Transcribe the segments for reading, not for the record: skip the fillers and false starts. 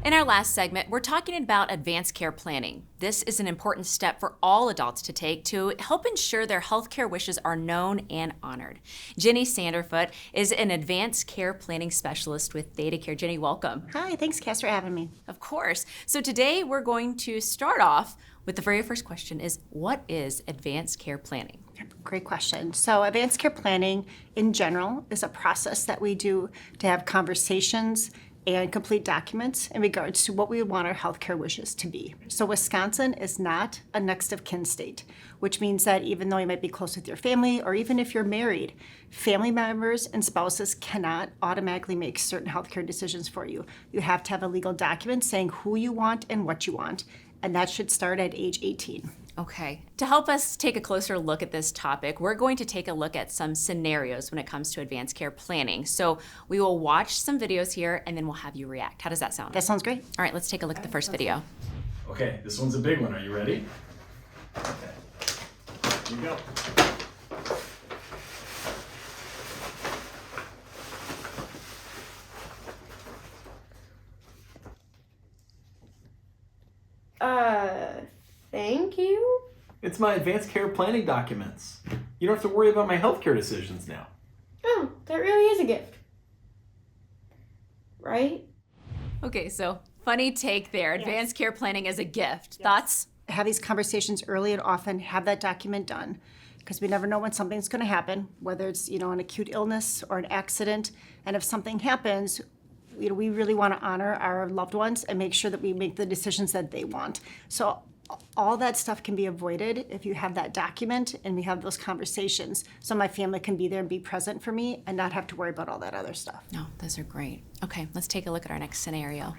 In our last segment, we're talking about advanced care planning. This is an important step for all adults to take to help ensure their healthcare wishes are known and honored. Jenny Sanderfoot is an advanced care planning specialist with ThedaCare. Jenny, welcome. Hi, thanks, Cass, for having me. Of course. So today we're going to start off with the very first question is, what is advanced care planning? Great question. So advanced care planning in general is a process that we do to have conversations and complete documents in regards to what we want our healthcare wishes to be. So Wisconsin is not a next of kin state, which means that even though you might be close with your family, or even if you're married, family members and spouses cannot automatically make certain healthcare decisions for you. You have to have a legal document saying who you want and what you want, and that should start at age 18. Okay. To help us take a closer look at this topic, we're going to take a look at some scenarios when it comes to advanced care planning. So we will watch some videos here and then we'll have you react. How does that sound? That sounds great. All right, let's take a look at the first video. Okay, this one's a big one. Are you ready? Okay. Here you go. Thank you? It's my advanced care planning documents. You don't have to worry about my healthcare decisions now. Oh, that really is a gift. Right? Okay, so funny take there. Advanced care planning as a gift. Thoughts? Have these conversations early and often, have that document done, because we never know when something's going to happen, whether it's, an acute illness or an accident. And if something happens, we really want to honor our loved ones and make sure that we make the decisions that they want. So all that stuff can be avoided if you have that document and we have those conversations, so my family can be there and be present for me and not have to worry about all that other stuff. No, those are great. Okay, let's take a look at our next scenario.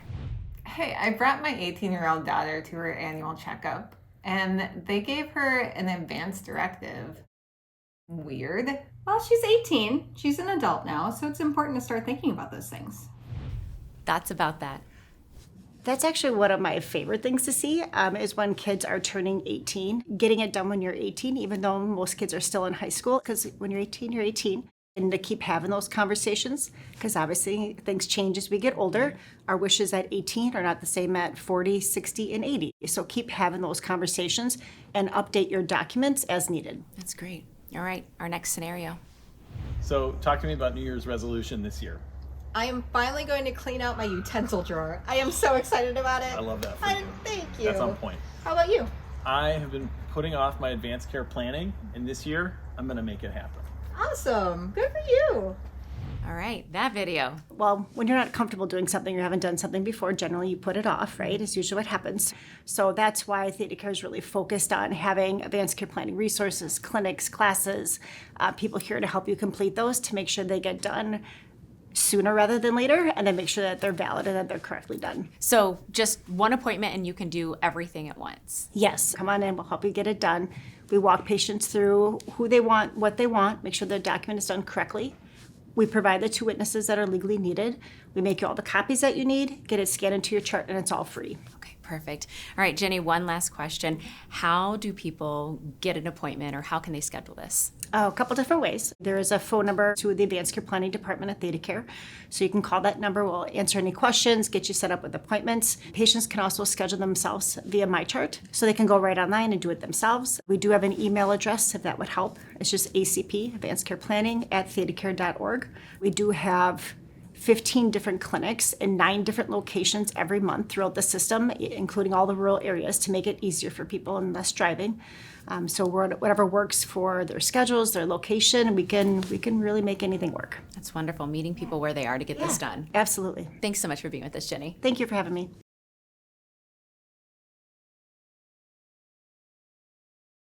Hey, I brought my 18-year-old daughter to her annual checkup, and they gave her an advance directive. Weird. Well, she's 18. She's an adult now, so it's important to start thinking about those things. Thoughts about that? That's actually one of my favorite things to see, is when kids are turning 18. Getting it done when you're 18, even though most kids are still in high school, because when you're 18, you're 18. And to keep having those conversations, because obviously things change as we get older. Our wishes at 18 are not the same at 40, 60, and 80. So keep having those conversations and update your documents as needed. That's great. All right, our next scenario. So talk to me about New Year's resolution this year. I am finally going to clean out my utensil drawer. I am so excited about it. I love that for you. Thank you. That's on point. How about you? I have been putting off my advanced care planning, and this year I'm going to make it happen. Awesome. Good for you. All right, that video. Well, when you're not comfortable doing something or haven't done something before, generally you put it off, right? It's usually what happens. So that's why ThedaCare is really focused on having advanced care planning resources, clinics, classes, people here to help you complete those to make sure they get done sooner rather than later, and then make sure that they're valid and that they're correctly done. So just one appointment and you can do everything at once. Yes, come on in, we'll help you get it done. We walk patients through who they want, what they want, make sure their document is done correctly. We provide the 2 witnesses that are legally needed. We make you all the copies that you need, get it scanned into your chart, and it's all free. Okay, perfect. All right, Jenny, one last question. How do people get an appointment, or how can they schedule this? A couple different ways. There is a phone number to the Advanced Care Planning Department at ThedaCare. So you can call that number. We'll answer any questions, get you set up with appointments. Patients can also schedule themselves via MyChart, so they can go right online and do it themselves. We do have an email address if that would help. It's just ACP, Advanced Care Planning, at ThedaCare.org. We do have 15 different clinics in 9 different locations every month throughout the system, including all the rural areas, to make it easier for people and less driving. So whatever works for their schedules, their location, we can really make anything work. That's wonderful, meeting people where they are to get this done. Absolutely. Thanks so much for being with us, Jenny. Thank you for having me.